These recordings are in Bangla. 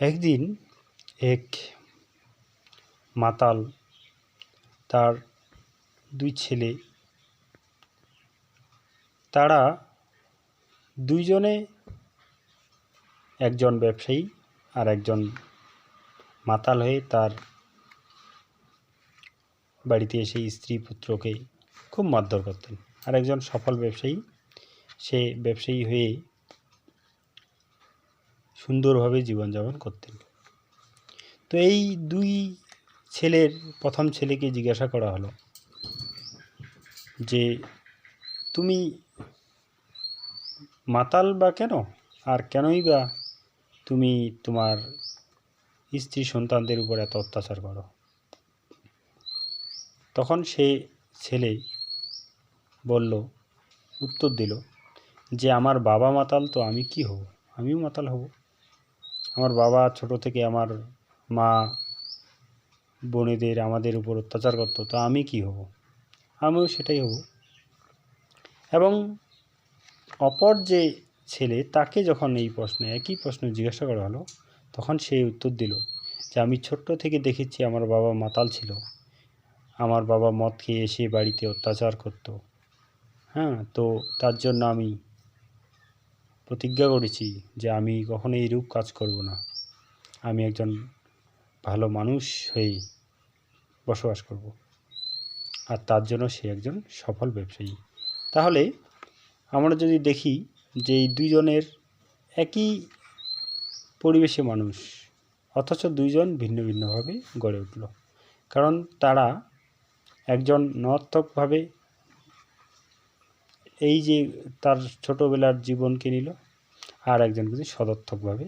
একদিন এক মাতাল তার দুই ছেলে, তারা দুইজনে, একজন ব্যবসায়ী আর একজন মাতাল হয়ে তার বাড়িতে এসে স্ত্রী পুত্রকে খুব মারধর করতেন। আর একজন সফল ব্যবসায়ী, সে ব্যবসায়ী হয়ে সুন্দরভাবে জীবনযাপন করতেন। তো এই দুই ছেলের প্রথম ছেলেকে জিজ্ঞাসা করা হলো যে তুমি মাতাল বা কেন, আর কেনই বা তুমি তোমার স্ত্রী সন্তানদের উপর এত অত্যাচার করো। তখন সে ছেলে উত্তর দিল যে আমার বাবা মাতাল, তো আমি কি হব, আমিও মাতাল হব। আমার বাবা ছোট থেকে আমার মা বোনেদের আমাদের উপর অত্যাচার করতো, তো আমি কি হব, আমিও সেটাই হব। এবং অপর যে ছেলে, তাকে যখন একই প্রশ্ন জিজ্ঞাসা করা হলো, তখন সে উত্তর দিল যে আমি ছোট্ট থেকে দেখেছি আমার বাবা মাতাল ছিল, আমার বাবা মদ খেয়ে এসে বাড়িতে অত্যাচার করত। তো তার জন্য আমি প্রতিজ্ঞা করেছি যে আমি কখনো এইরূপ কাজ করব না, আমি একজন ভালো মানুষ হয়ে বসবাস করব। আর তার জন্য সে একজন সফল ব্যবসায়ী। তাহলে আমরা যদি দেখি যে এই দুইজনের একই পরিবেশে মানুষ, অথচ দুইজন ভিন্ন ভিন্নভাবে গড়ে উঠল। কারণ তারা একজন নর্থকভাবে এই যে তার ছোটোবেলার জীবনকে নিল, আর একজন কিন্তু সদর্থকভাবে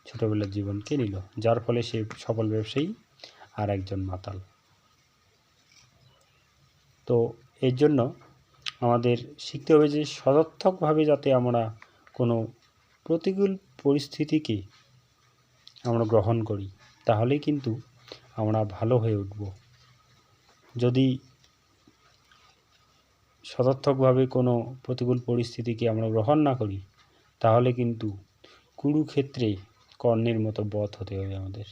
ছোটোবেলার জীবনকে নিল, যার ফলে সে সফল ব্যবসায়ী আর একজন মাতাল। তো এর জন্য আমাদের শিখতে হবে যে সদর্থকভাবে যাতে আমরা কোনো প্রতিকূল পরিস্থিতিকে আমরা গ্রহণ করি, তাহলেই কিন্তু আমরা ভালো হয়ে উঠব। যদি সদর্থকভাবে কোনো প্রতিকূল পরিস্থিতিকে আমরা গ্রহণ না করি, তাহলে কিন্তু কুরুক্ষেত্রে কর্ণের মতো বধ হতে হবে আমাদের।